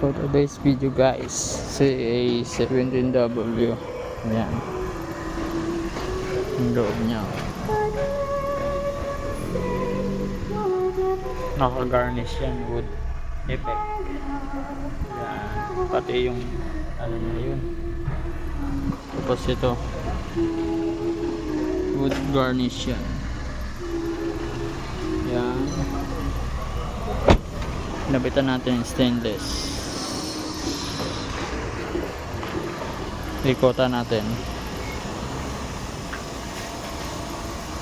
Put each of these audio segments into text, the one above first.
For today's video guys, CA17W. Ayan. Ang loob niya. Naka-garnish yan, wood effect. Ayan. Pati yung ano na yun. Tapos ito, wood garnish yan. Ayan. Nabitan natin yung stainless. Ikota natin.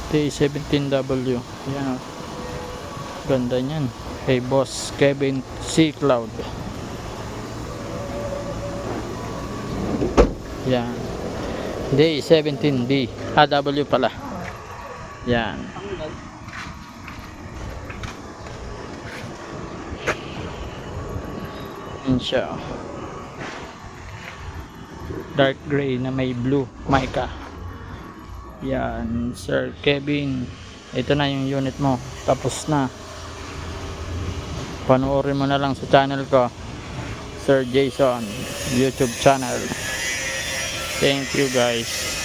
T17W. Ayan o. Ganda niyan. Hey boss Kevin C. Cloud. Yan. D17B. W pala. Yan. Yan siya. Dark gray na may blue mica. Yan, Sir Kevin. Ito na yung unit mo. Tapos na. Panoorin mo na lang sa channel ko, Sir Jason YouTube channel. Thank you guys.